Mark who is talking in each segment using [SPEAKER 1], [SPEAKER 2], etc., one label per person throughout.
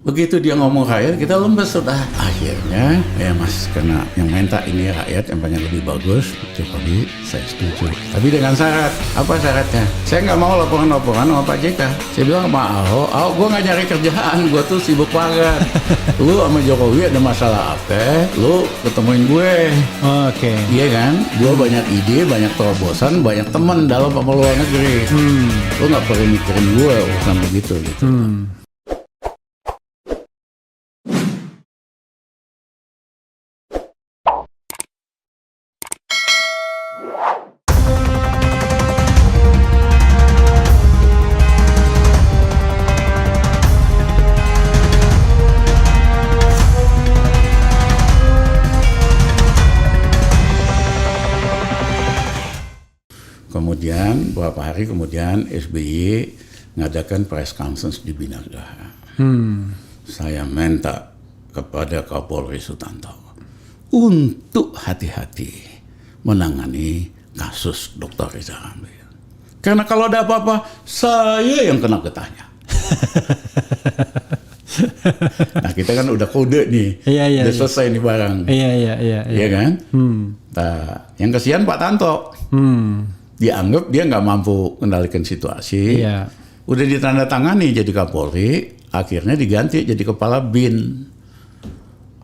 [SPEAKER 1] Begitu dia ngomong rakyat, kita lemes sudah. Akhirnya, ya Mas, karena yang minta ini rakyat yang banyak lebih bagus, Jokowi, saya setuju. Tapi dengan syarat, apa syaratnya? Saya nggak mau laporan-laporan sama Pak JK. Saya bilang sama Ahok, gue nggak nyari kerjaan, gue tuh sibuk banget. Lu sama Jokowi ada masalah apa? Lu ketemuin gue.
[SPEAKER 2] Oke.
[SPEAKER 1] Iya kan? Gue banyak ide, banyak terobosan, banyak teman dalam sama luar negeri. Lu nggak perlu mikirin gue urusan begitu gitu. Kemudian beberapa hari kemudian SBY mengadakan press conference di Binaga. Saya minta kepada Kapolri Sutanto untuk hati-hati menangani kasus Dr. Rizal Ramli. Karena kalau ada apa-apa, saya yang kena getahnya. Nah kita kan udah kode nih, udah selesai nih barang. Iya kan? Nah, yang kesian Pak Tanto. Dianggap dia nggak mampu kendalikan situasi, udah ditandatangani jadi Kapolri, akhirnya diganti jadi Kepala BIN.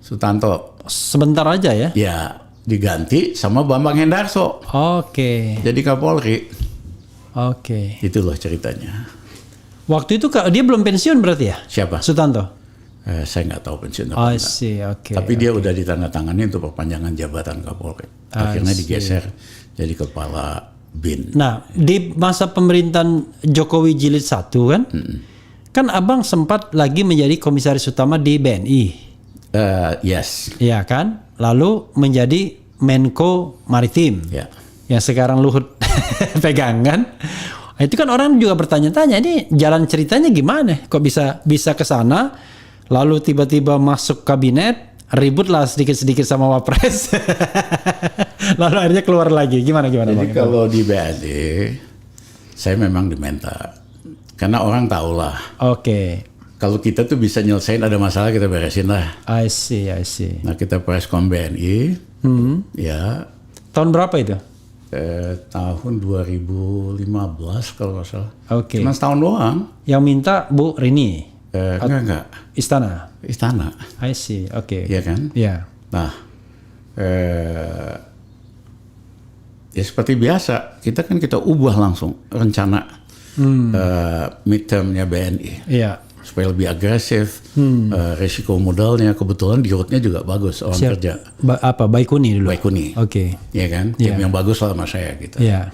[SPEAKER 1] Sutanto.
[SPEAKER 2] Sebentar aja ya?
[SPEAKER 1] Ya, diganti sama Bambang Hendarso.
[SPEAKER 2] Oke.
[SPEAKER 1] Jadi Kapolri.
[SPEAKER 2] Oke.
[SPEAKER 1] Itu loh ceritanya.
[SPEAKER 2] Waktu itu dia belum pensiun berarti ya?
[SPEAKER 1] Siapa?
[SPEAKER 2] Sutanto?
[SPEAKER 1] Saya nggak tahu pensiun
[SPEAKER 2] I
[SPEAKER 1] apa.
[SPEAKER 2] see, oke.
[SPEAKER 1] Tapi dia udah ditandatangani untuk perpanjangan jabatan Kapolri. Akhirnya digeser jadi Kepala BIN.
[SPEAKER 2] Nah, di masa pemerintahan Jokowi Jilid 1 kan, kan abang sempat lagi menjadi komisaris utama di BNI.
[SPEAKER 1] Yes.
[SPEAKER 2] Iya kan? Lalu menjadi Menko Maritim.
[SPEAKER 1] Ya.
[SPEAKER 2] Yang sekarang Luhut pegangan. Itu kan orang juga bertanya-tanya, ini jalan ceritanya gimana? Kok bisa ke sana, lalu tiba-tiba masuk kabinet, ributlah sedikit-sedikit sama Wapres. Lalu akhirnya keluar lagi. Gimana?
[SPEAKER 1] Jadi kalau di BNI, saya memang diminta. Karena orang tahu lah.
[SPEAKER 2] Oke.
[SPEAKER 1] Kalau kita tuh bisa nyelesain ada masalah, kita beresin lah.
[SPEAKER 2] I see.
[SPEAKER 1] Nah kita preskon BNI, ya.
[SPEAKER 2] Tahun berapa itu?
[SPEAKER 1] Tahun 2015 kalau nggak salah.
[SPEAKER 2] Oke.
[SPEAKER 1] Cuma setahun doang.
[SPEAKER 2] Yang minta Bu Rini?
[SPEAKER 1] Enggak.
[SPEAKER 2] Istana?
[SPEAKER 1] I
[SPEAKER 2] see, oke.
[SPEAKER 1] Iya kan?
[SPEAKER 2] Iya.
[SPEAKER 1] Nah, ya seperti biasa, kita ubah langsung rencana midtermnya BNI.
[SPEAKER 2] Iya.
[SPEAKER 1] Supaya lebih agresif, resiko modalnya, kebetulan di rootnya juga bagus orang kerja.
[SPEAKER 2] Baikuni dulu?
[SPEAKER 1] Baikuni.
[SPEAKER 2] Oke.
[SPEAKER 1] Iya kan? Tim yang bagus lah sama saya gitu.
[SPEAKER 2] Iya.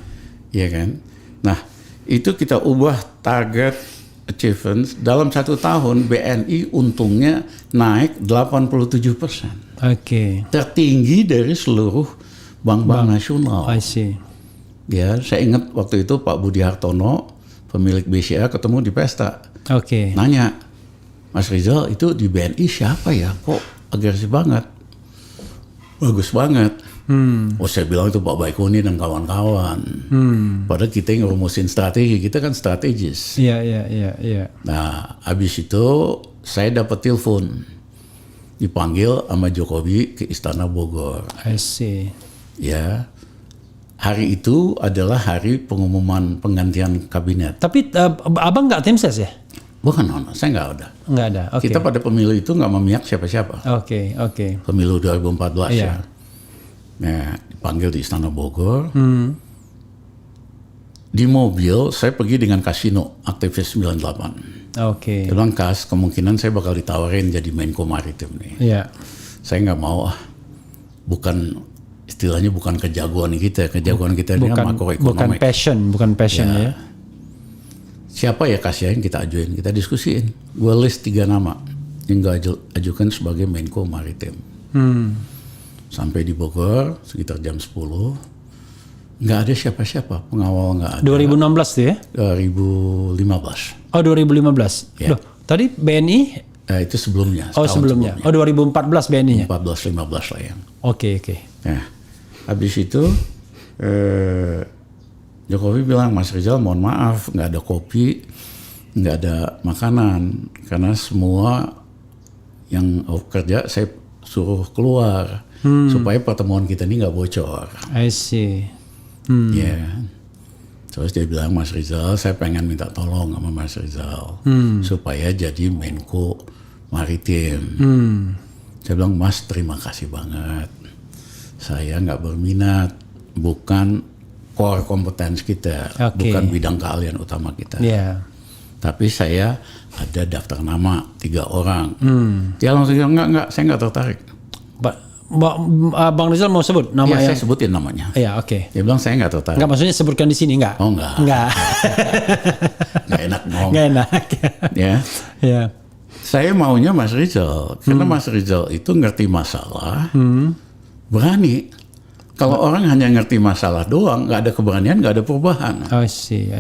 [SPEAKER 1] Iya kan? Nah, itu kita ubah target achievements. Dalam 1 tahun BNI untungnya naik 87%.
[SPEAKER 2] Oke.
[SPEAKER 1] Tertinggi dari seluruh bank-bank nasional.
[SPEAKER 2] I see.
[SPEAKER 1] Ya, saya ingat waktu itu Pak Budi Hartono, pemilik BCA, ketemu di pesta.
[SPEAKER 2] Oke.
[SPEAKER 1] Nanya, Mas Rizal itu di BNI siapa ya? Kok agresif banget? Bagus banget. Oh saya bilang itu Pak Baikuni dan kawan-kawan. Padahal kita yang ngurumusin strategi, kita kan strategis.
[SPEAKER 2] Iya.
[SPEAKER 1] Nah, habis itu saya dapat telepon, dipanggil sama Jokowi ke Istana Bogor.
[SPEAKER 2] I see.
[SPEAKER 1] Ya, hari itu adalah hari pengumuman penggantian kabinet.
[SPEAKER 2] Tapi abang nggak tim ses ya?
[SPEAKER 1] Bukan, saya nggak ada.
[SPEAKER 2] Nggak ada. Oke.
[SPEAKER 1] Kita pada pemilu itu nggak memihak siapa-siapa.
[SPEAKER 2] Oke.
[SPEAKER 1] Pemilu 2014
[SPEAKER 2] Iya.
[SPEAKER 1] ya. Nah, dipanggil di Istana Bogor. Di mobil, saya pergi dengan Kasino, aktivis 98.
[SPEAKER 2] Oke.
[SPEAKER 1] Dia bilang, Kas, kemungkinan saya bakal ditawarin jadi Menko Maritim nih.
[SPEAKER 2] Iya.
[SPEAKER 1] Saya nggak mau, istilahnya bukan kejagoan kita ini makroekonomi.
[SPEAKER 2] Bukan passion ya.
[SPEAKER 1] Siapa ya Kas ya yang kita ajuin, kita diskusiin. Gue list 3 nama yang gue ajukan sebagai Menko Maritim. Sampai di Bogor sekitar jam 10, nggak ada siapa-siapa, pengawal nggak ada.
[SPEAKER 2] 2016 tuh ya?
[SPEAKER 1] 2015.
[SPEAKER 2] Oh 2015.
[SPEAKER 1] Ya.
[SPEAKER 2] Loh, tadi BNI?
[SPEAKER 1] Itu sebelumnya.
[SPEAKER 2] Oh sebelumnya. Oh 2014 BNI-nya?
[SPEAKER 1] 14-15 lah yang.
[SPEAKER 2] Oke.
[SPEAKER 1] Nah, habis itu Jokowi bilang, Mas Rizal mohon maaf, nggak ada kopi, nggak ada makanan, karena semua yang kerja saya suruh keluar supaya pertemuan kita ini nggak bocor.
[SPEAKER 2] I see.
[SPEAKER 1] Ya. Terus dia bilang, Mas Rizal, saya pengen minta tolong sama Mas Rizal supaya jadi Menko Maritim. Saya bilang, Mas terima kasih banget. Saya nggak berminat, bukan core kompetens kita, bukan bidang keahlian utama kita.
[SPEAKER 2] Yeah.
[SPEAKER 1] Tapi saya ada daftar nama 3 orang. Dia langsung bilang, enggak, saya nggak tertarik.
[SPEAKER 2] Bang Rizal mau sebut nama
[SPEAKER 1] Ya,
[SPEAKER 2] yang...
[SPEAKER 1] saya sebutin namanya.
[SPEAKER 2] Iya, oke.
[SPEAKER 1] Dia bilang, saya nggak tertarik.
[SPEAKER 2] Enggak, maksudnya sebutkan di sini enggak?
[SPEAKER 1] Oh, enggak.
[SPEAKER 2] Enggak.
[SPEAKER 1] Nggak enak ngomong.
[SPEAKER 2] Enggak enak.
[SPEAKER 1] Ya.
[SPEAKER 2] Ya.
[SPEAKER 1] Saya maunya Mas Rizal, karena Mas Rizal itu ngerti masalah, berani. Kalau orang hanya ngerti masalah doang, nggak ada keberanian, nggak ada perubahan.
[SPEAKER 2] I see.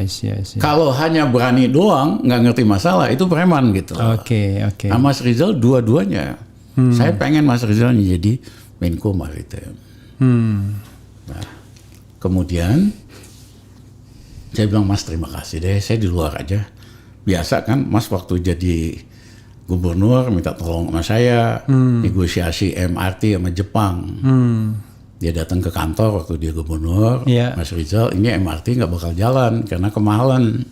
[SPEAKER 1] Kalau hanya berani doang, nggak ngerti masalah, itu preman gitu.
[SPEAKER 2] Oke.
[SPEAKER 1] Nah, Mas Rizal dua-duanya. Saya pengen Mas Rizal jadi Menko Maritim. Nah, kemudian saya bilang, Mas terima kasih deh, saya di luar aja. Biasa kan Mas waktu jadi gubernur minta tolong sama saya, negosiasi MRT sama Jepang. Dia datang ke kantor waktu dia gubernur, Mas Rizal, ini MRT nggak bakal jalan karena kemahalan.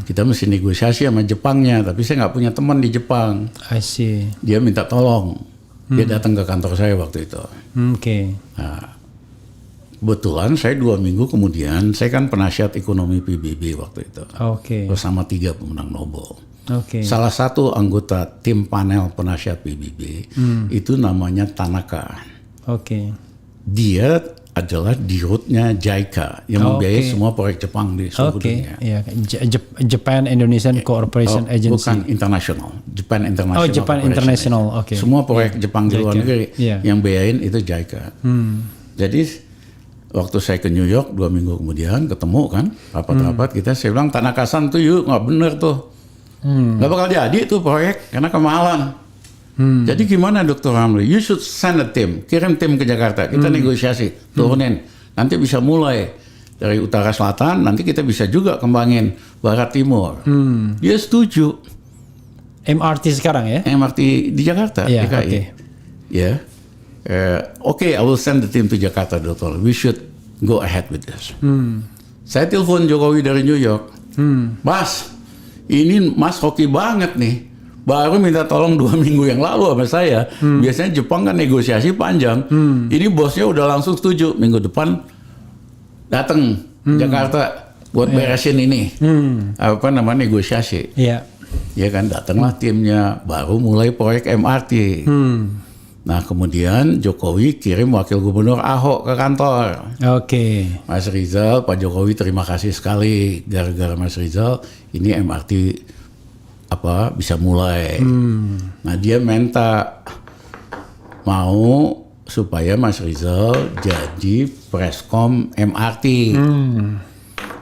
[SPEAKER 1] Kita mesti negosiasi sama Jepangnya, tapi saya nggak punya teman di Jepang.
[SPEAKER 2] I see.
[SPEAKER 1] Dia minta tolong. Dia datang ke kantor saya waktu itu.
[SPEAKER 2] Oke.
[SPEAKER 1] Nah, kebetulan saya 2 minggu kemudian, saya kan penasihat ekonomi PBB waktu itu.
[SPEAKER 2] Oke.
[SPEAKER 1] Bersama 3 pemenang Nobel.
[SPEAKER 2] Oke.
[SPEAKER 1] Salah satu anggota tim panel penasihat PBB itu namanya Tanaka.
[SPEAKER 2] Oke.
[SPEAKER 1] Dia adalah dirutnya JICA yang membiayai semua proyek Jepang di seluruh dunia.
[SPEAKER 2] Iya, Japan Indonesian Cooperation Agency.
[SPEAKER 1] Bukan internasional, Japan International.
[SPEAKER 2] Oh, Japan International. Oke.
[SPEAKER 1] Semua proyek Jepang di luar negeri yang biayain itu JICA. Jadi waktu saya ke New York 2 minggu kemudian ketemu kan rapat-rapat kita, saya bilang Tanaka-san tuh yuk nggak bener tuh, nggak bakal jadi tuh proyek karena kemahalan. Jadi gimana Dr. Ramli? You should send a team, kirim tim ke Jakarta, kita negosiasi, turunin, nanti bisa mulai dari utara selatan, nanti kita bisa juga kembangin barat timur. Dia setuju.
[SPEAKER 2] MRT sekarang ya?
[SPEAKER 1] MRT di Jakarta,
[SPEAKER 2] Iya,
[SPEAKER 1] DKI.
[SPEAKER 2] oke.
[SPEAKER 1] Ya, I will send the team to Jakarta, Dr. We should go ahead with this. Saya telepon Jokowi dari New York, Mas, ini Mas hoki banget nih. Baru minta tolong 2 minggu yang lalu sama saya. Biasanya Jepang kan negosiasi panjang. Ini bosnya udah langsung setuju. Minggu depan datang Jakarta buat beresin ini. Apa namanya negosiasi.
[SPEAKER 2] Iya.
[SPEAKER 1] Ya kan, datanglah timnya. Baru mulai proyek MRT. Nah kemudian Jokowi kirim wakil gubernur Ahok ke kantor.
[SPEAKER 2] Oke.
[SPEAKER 1] Mas Rizal, Pak Jokowi terima kasih sekali. Gara-gara Mas Rizal ini MRT bisa mulai. Nah dia minta mau supaya Mas Rizal jadi preskom MRT.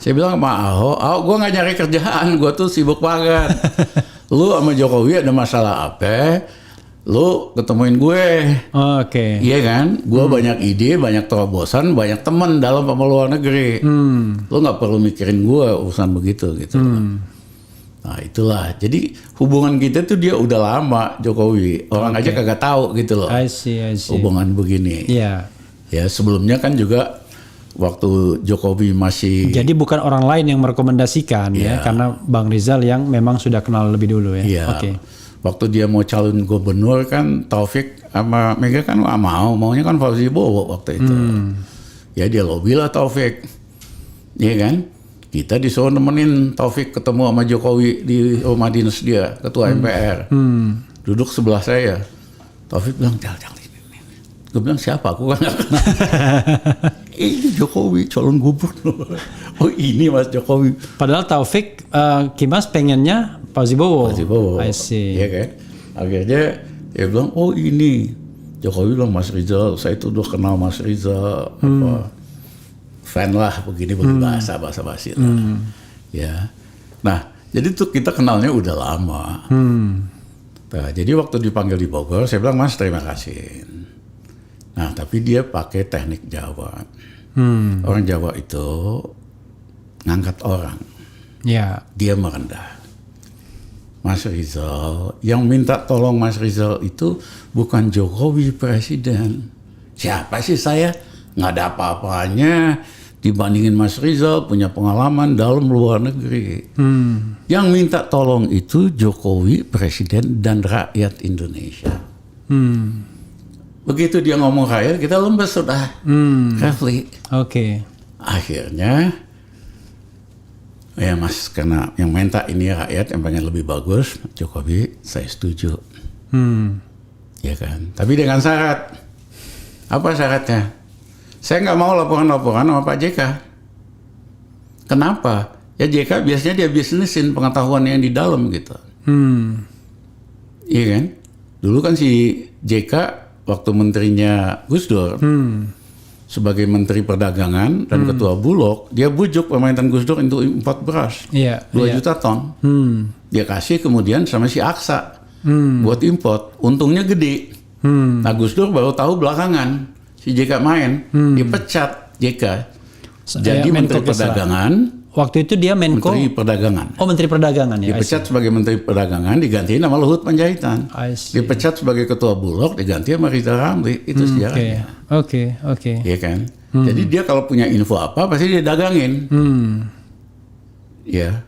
[SPEAKER 1] Saya bilang sama Ahok, gue nggak nyari kerjaan, gue tuh sibuk banget. Lu sama Jokowi ada masalah apa? Lu ketemuin gue.
[SPEAKER 2] Oke.
[SPEAKER 1] Iya kan? Gue banyak ide, banyak terobosan, banyak teman dalam sama luar negeri. Lu nggak perlu mikirin gue urusan begitu gitu. Nah itulah, jadi hubungan kita tuh dia udah lama Jokowi, orang aja kagak tahu gitu loh.
[SPEAKER 2] I see.
[SPEAKER 1] Hubungan begini.
[SPEAKER 2] Iya.
[SPEAKER 1] Ya sebelumnya kan juga waktu Jokowi masih.
[SPEAKER 2] Jadi bukan orang lain yang merekomendasikan ya, karena Bang Rizal yang memang sudah kenal lebih dulu ya.
[SPEAKER 1] Iya.
[SPEAKER 2] Oke.
[SPEAKER 1] Waktu dia mau calon gubernur kan Taufik sama Mega kan nggak maunya kan Fauzi Bowo waktu itu. Ya dia lobby lah Taufik, iya kan? Kita disuruh nemenin Taufik ketemu sama Jokowi di rumah dinas dia, ketua MPR. Duduk sebelah saya. Taufik bilang, jangan ini. Gue bilang, siapa? Aku kan nggak kenal. Ini Jokowi, calon gubernur. Oh ini Mas Jokowi.
[SPEAKER 2] Padahal Taufik Kimas pengennya Fauzi Bowo.
[SPEAKER 1] Fauzi Bowo.
[SPEAKER 2] I see.
[SPEAKER 1] Iya kan? Akhirnya dia bilang, oh ini. Jokowi bilang, Mas Rizal, saya itu udah kenal Mas Rizal. Fan lah begini bahasa basi lah. Ya. Nah, jadi tuh kita kenalnya udah lama. Nah, jadi waktu dipanggil di Bogor, saya bilang, Mas terima kasih. Nah, tapi dia pakai teknik Jawa. Orang Jawa itu ngangkat orang.
[SPEAKER 2] Ya.
[SPEAKER 1] Dia merendah. Mas Rizal, yang minta tolong Mas Rizal itu bukan Jokowi presiden. Siapa sih saya? Nggak ada apa-apanya dibandingin Mas Rizal, punya pengalaman dalam luar negeri. Yang minta tolong itu Jokowi presiden dan rakyat Indonesia. Begitu dia ngomong rakyat, kita lembes sudah. Refli.
[SPEAKER 2] Oke.
[SPEAKER 1] Akhirnya, ya Mas, karena yang minta ini rakyat yang pengen lebih bagus, Jokowi saya setuju. Ya kan? Tapi dengan syarat. Apa syaratnya? Saya nggak mau laporan-laporan sama Pak JK. Kenapa? Ya JK biasanya dia bisnisin pengetahuan yang di dalam gitu. Iya kan? Dulu kan si JK waktu menterinya Gus Dur sebagai menteri perdagangan dan ketua Bulog, dia bujuk pemerintahan Gus Dur untuk import beras 2 juta ton. Dia kasih kemudian sama si Aksa buat import. Untungnya gede. Nah Gus Dur baru tahu belakangan si JK main, dipecat JK. Jadi Menteri Perdagangan.
[SPEAKER 2] Waktu itu dia Menko.
[SPEAKER 1] Menteri Perdagangan.
[SPEAKER 2] Oh, Menteri Perdagangan ya.
[SPEAKER 1] Dipecat sebagai Menteri Perdagangan, diganti nama Luhut Panjaitan. Dipecat sebagai Ketua Bulog, diganti sama Rizal Ramli. Itu sejarahnya.
[SPEAKER 2] Oke.
[SPEAKER 1] Iya kan? Jadi dia kalau punya info apa, pasti dia dagangin. Ya.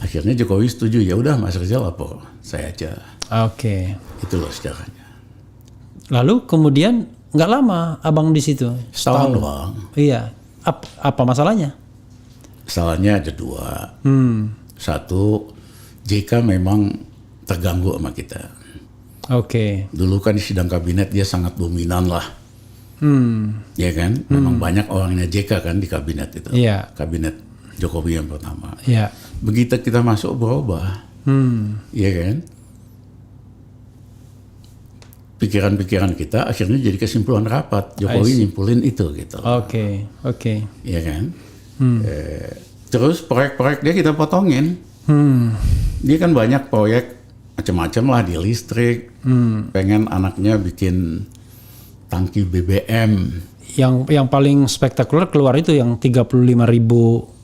[SPEAKER 1] Akhirnya Jokowi setuju, ya udah Mas Rizal lapor, saya aja.
[SPEAKER 2] Oke.
[SPEAKER 1] Itu loh sejarahnya.
[SPEAKER 2] Lalu kemudian nggak lama abang di situ.
[SPEAKER 1] Setahun doang.
[SPEAKER 2] Iya. Apa masalahnya?
[SPEAKER 1] Salahnya ada 2. Satu, JK memang terganggu sama kita.
[SPEAKER 2] Oke.
[SPEAKER 1] Dulu kan di sidang kabinet dia sangat dominan lah. Ya kan? Memang banyak orangnya JK kan di kabinet itu.
[SPEAKER 2] Iya.
[SPEAKER 1] Kabinet Jokowi yang pertama.
[SPEAKER 2] Iya.
[SPEAKER 1] Begitu kita masuk berubah. Ya kan? Pikiran-pikiran kita akhirnya jadi kesimpulan rapat. Jokowi nyimpulin itu gitu.
[SPEAKER 2] Oke.
[SPEAKER 1] Ya kan? Terus proyek-proyek dia kita potongin. Dia kan banyak proyek macam-macam lah di listrik. Pengen anaknya bikin tangki BBM.
[SPEAKER 2] Yang paling spektakuler keluar itu yang 35.000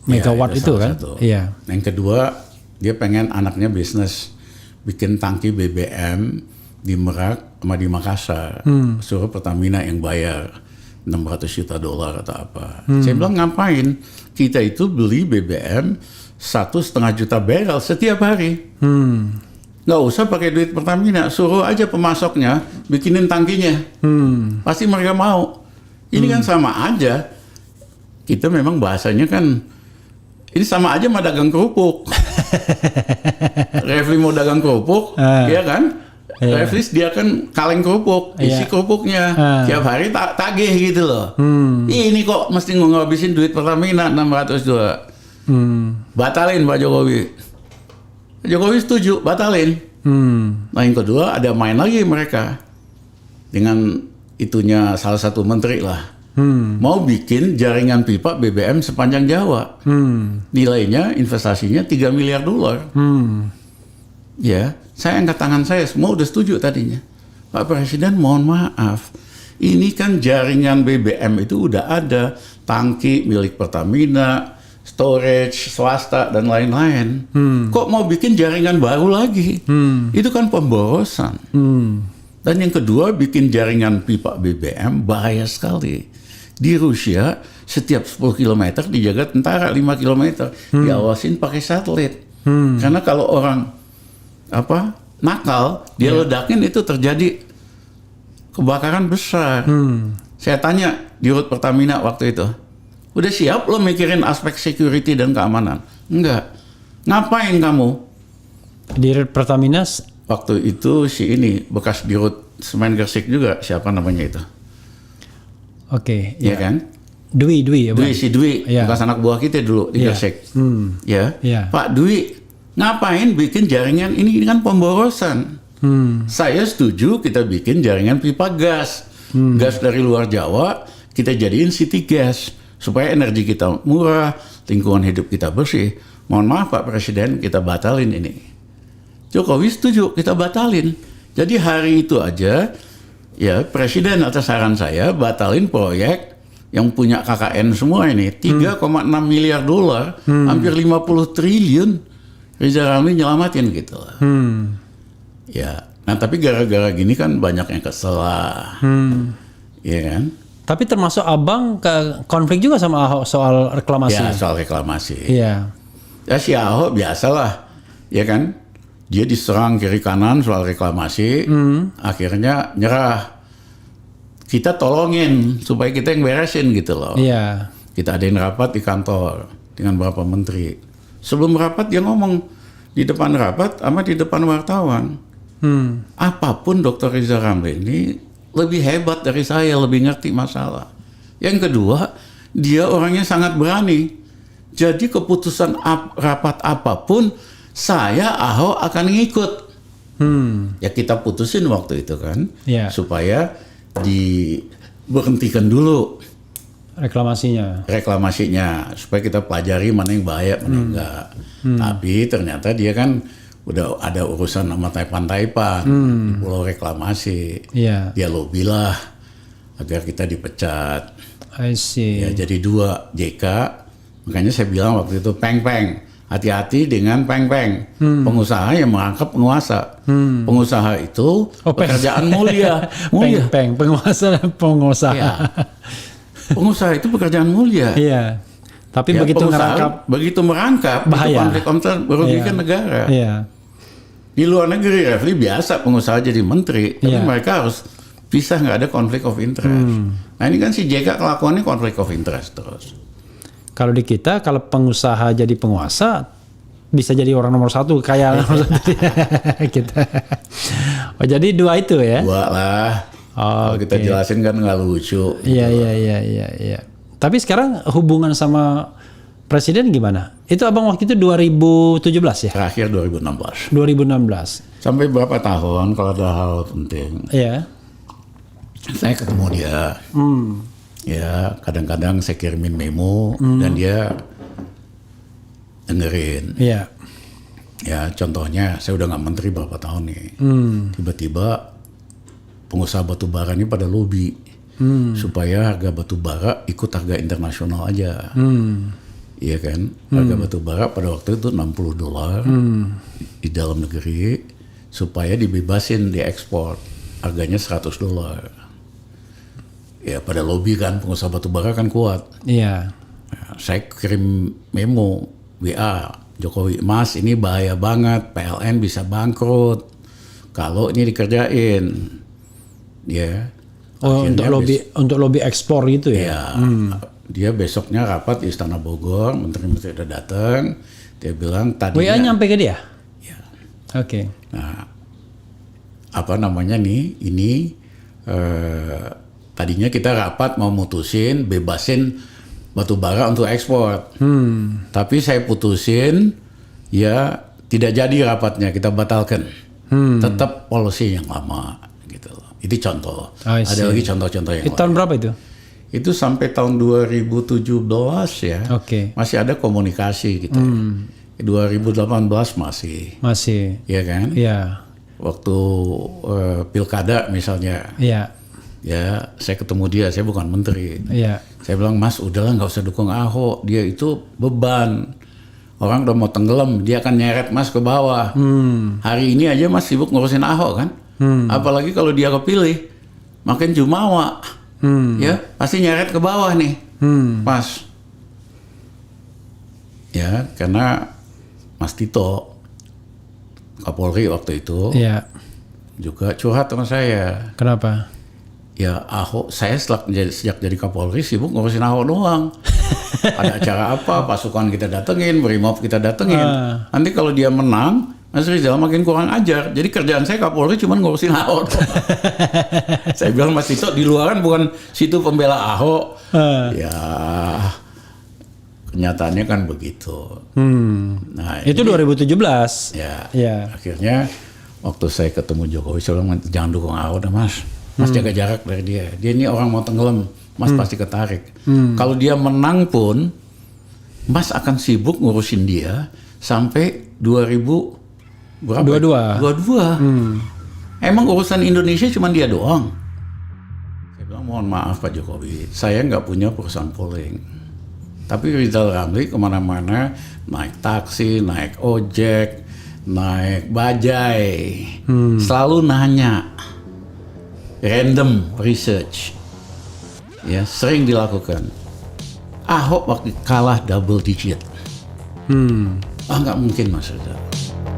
[SPEAKER 2] megawatt itu kan? Iya.
[SPEAKER 1] Yang kedua, dia pengen anaknya bisnis bikin tangki BBM di Merak sama di Makassar. Suruh Pertamina yang bayar $600 juta atau apa. Saya bilang ngapain? Kita itu beli BBM 1,5 juta barrel setiap hari. Nggak usah pakai duit Pertamina, suruh aja pemasoknya bikinin tangkinya. Pasti mereka mau. Ini kan sama aja. Kita memang bahasanya kan ini sama aja sama dagang kerupuk. Refli mau dagang kerupuk, ya kan? Refli dia kan kaleng kerupuk, isi kerupuknya tiap hari tagih gitu loh. Ini kok mesti ngabisin duit Pertamina 602. Batalin Pak Jokowi. Jokowi setuju, batalin. Nah yang kedua ada main lagi mereka dengan itunya salah satu menteri lah. Mau bikin jaringan pipa BBM sepanjang Jawa. Nilainya investasinya $3 miliar. Ya, saya angkat tangan saya, semua udah setuju tadinya. Pak Presiden mohon maaf, ini kan jaringan BBM itu udah ada, tangki milik Pertamina, storage swasta dan lain-lain. Kok mau bikin jaringan baru lagi? Itu kan pemborosan. Dan yang kedua, bikin jaringan pipa BBM bahaya sekali. Di Rusia setiap 10 km dijaga tentara 5 km, diawasin pakai satelit. Karena kalau orang nakal, dia ledakin itu terjadi kebakaran besar. Saya tanya di Rut Pertamina waktu itu, udah siap lo mikirin aspek security dan keamanan? Enggak. Ngapain kamu?
[SPEAKER 2] Di Rut Pertamina?
[SPEAKER 1] Waktu itu si ini, bekas di Rut Semen Gresik juga, siapa namanya itu?
[SPEAKER 2] Oke.
[SPEAKER 1] Iya kan?
[SPEAKER 2] Dwi ya,
[SPEAKER 1] Dwi, bekas anak buah kita dulu di Gresik. Ya. Pak Dwi, ngapain bikin jaringan ini kan pemborosan. Saya setuju kita bikin jaringan pipa gas. Gas dari luar Jawa kita jadiin city gas supaya energi kita murah, lingkungan hidup kita bersih. Mohon maaf Pak Presiden, kita batalin ini. Jokowi setuju, kita batalin. Jadi hari itu aja ya Presiden atas saran saya batalin proyek yang punya KKN semua ini $3,6 miliar, hampir 50 triliun. Rizal Ramli nyelamatin gitu loh. Ya, nah tapi gara-gara gini kan banyak yang kesel lah. Iya kan?
[SPEAKER 2] Tapi termasuk abang ke konflik juga sama Ahok soal reklamasi.
[SPEAKER 1] Ya soal reklamasi.
[SPEAKER 2] Iya.
[SPEAKER 1] Ya si Ahok biasalah, ya kan? Dia diserang kiri kanan soal reklamasi, akhirnya nyerah. Kita tolongin supaya kita yang beresin gitu loh.
[SPEAKER 2] Iya.
[SPEAKER 1] Kita adain rapat di kantor dengan beberapa menteri. Sebelum rapat dia ngomong di depan rapat sama di depan wartawan. Apapun Dr. Rizal Ramli ini lebih hebat dari saya, lebih ngerti masalah. Yang kedua, dia orangnya sangat berani. Jadi keputusan rapat apapun, saya Ahok akan ngikut. Ya kita putusin waktu itu kan, supaya diberhentikan dulu reklamasinya, supaya kita pelajari mana yang bahaya, mana yang enggak. Tapi ternyata dia kan udah ada urusan sama Taipan di pulau reklamasi. Dia lobby lah agar kita dipecat.
[SPEAKER 2] I see.
[SPEAKER 1] Ya jadi 2 JK. Makanya saya bilang waktu itu peng-peng, hati-hati dengan peng-peng. Pengusaha yang merangkap penguasa. Pengusaha itu pekerjaan mulia.
[SPEAKER 2] Peng-peng, penguasa.
[SPEAKER 1] Ya. Pengusaha itu pekerjaan mulia.
[SPEAKER 2] Iya. Tapi
[SPEAKER 1] ya,
[SPEAKER 2] begitu
[SPEAKER 1] merangkap
[SPEAKER 2] bahaya.
[SPEAKER 1] Itu konflik merugikan negara.
[SPEAKER 2] Iya.
[SPEAKER 1] Di luar negeri, Refli, biasa pengusaha jadi menteri, tapi mereka harus pisah, nggak ada konflik of interest. Nah ini kan si JK kelakuannya konflik of interest terus.
[SPEAKER 2] Kalau di kita, kalau pengusaha jadi penguasa, bisa jadi orang nomor 1 kayak nomor 1 kita. Oh jadi 2 itu ya?
[SPEAKER 1] 2 lah. Kalau kita jelasin kan nggak lucu.
[SPEAKER 2] Iya. Tapi sekarang hubungan sama presiden gimana? Itu abang waktu itu 2017 ya?
[SPEAKER 1] Terakhir 2016.
[SPEAKER 2] 2016.
[SPEAKER 1] Sampai berapa tahun kalau ada hal penting.
[SPEAKER 2] Iya.
[SPEAKER 1] Saya ketemu dia. Ya kadang-kadang saya kirimin memo dan dia dengerin.
[SPEAKER 2] Iya.
[SPEAKER 1] Ya contohnya saya udah nggak menteri berapa tahun nih. Tiba-tiba pengusaha batu bara ini pada lobby. Supaya harga batu bara ikut harga internasional aja. Iya kan? Harga batu bara pada waktu itu $60 di dalam negeri supaya dibebasin diekspor. Harganya $100. Ya pada lobby kan, pengusaha batu bara kan kuat.
[SPEAKER 2] Iya.
[SPEAKER 1] Ya, saya kirim memo WA Jokowi, Mas ini bahaya banget, PLN bisa bangkrut kalau ini dikerjain. Ya.
[SPEAKER 2] Oh, untuk lobby ekspor gitu ya?
[SPEAKER 1] Ya, dia besoknya rapat di Istana Bogor, menteri-menteri udah datang, dia bilang tadinya...
[SPEAKER 2] WA nyampe ke dia?
[SPEAKER 1] Ya.
[SPEAKER 2] Oke.
[SPEAKER 1] Nah, apa namanya nih, ini tadinya kita rapat mau mutusin, bebasin batu bara untuk ekspor. Tapi saya putusin, ya tidak jadi rapatnya, kita batalkan. Tetap polisi yang lama. Gitu. Itu contoh. Ada lagi contoh-contoh yang lain.
[SPEAKER 2] Tahun berapa itu?
[SPEAKER 1] Itu sampai tahun 2017 ya. Masih ada komunikasi gitu. 2018 masih. Iya kan?
[SPEAKER 2] Iya.
[SPEAKER 1] Waktu pilkada misalnya.
[SPEAKER 2] Iya.
[SPEAKER 1] Ya, saya ketemu dia, saya bukan menteri.
[SPEAKER 2] Iya.
[SPEAKER 1] Saya bilang, Mas udahlah nggak usah dukung Ahok. Dia itu beban. Orang udah mau tenggelam, dia akan nyeret Mas ke bawah. Hari ini aja Mas sibuk ngurusin Ahok kan? Apalagi kalau dia kepilih, makin jumawa, ya pasti nyeret ke bawah nih, Mas. Ya karena Mas Tito, Kapolri waktu itu, juga curhat sama saya.
[SPEAKER 2] Kenapa?
[SPEAKER 1] Ya Ahok, saya sejak jadi Kapolri sibuk ngurusin Ahok doang. Ada acara apa, pasukan kita datengin, Brimob kita datengin. Nanti kalau dia menang, Mas Rizal makin kurang ajar. Jadi kerjaan saya Kapolri cuma ngurusin Ahok. Saya bilang Mas Tito di luar kan bukan situ pembela Ahok. Ya kenyataannya kan begitu. Nah,
[SPEAKER 2] itu 2017.
[SPEAKER 1] Ya. Akhirnya waktu saya ketemu Jokowi, saya bilang jangan dukung Ahok dah Mas. Mas jaga jarak dari dia. Dia ini orang mau tenggelam. Mas pasti ketarik. Kalau dia menang pun, Mas akan sibuk ngurusin dia sampai 2022. Emang urusan Indonesia cuma dia doang? Saya bilang mohon maaf Pak Jokowi, saya nggak punya perusahaan polling. Tapi Rizal Ramli kemana-mana, naik taksi, naik ojek, naik bajai, selalu nanya, random research, ya sering dilakukan. Ahok waktu kalah double digit, nggak mungkin Mas Rizal.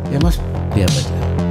[SPEAKER 1] Ya Mas, lihat aja.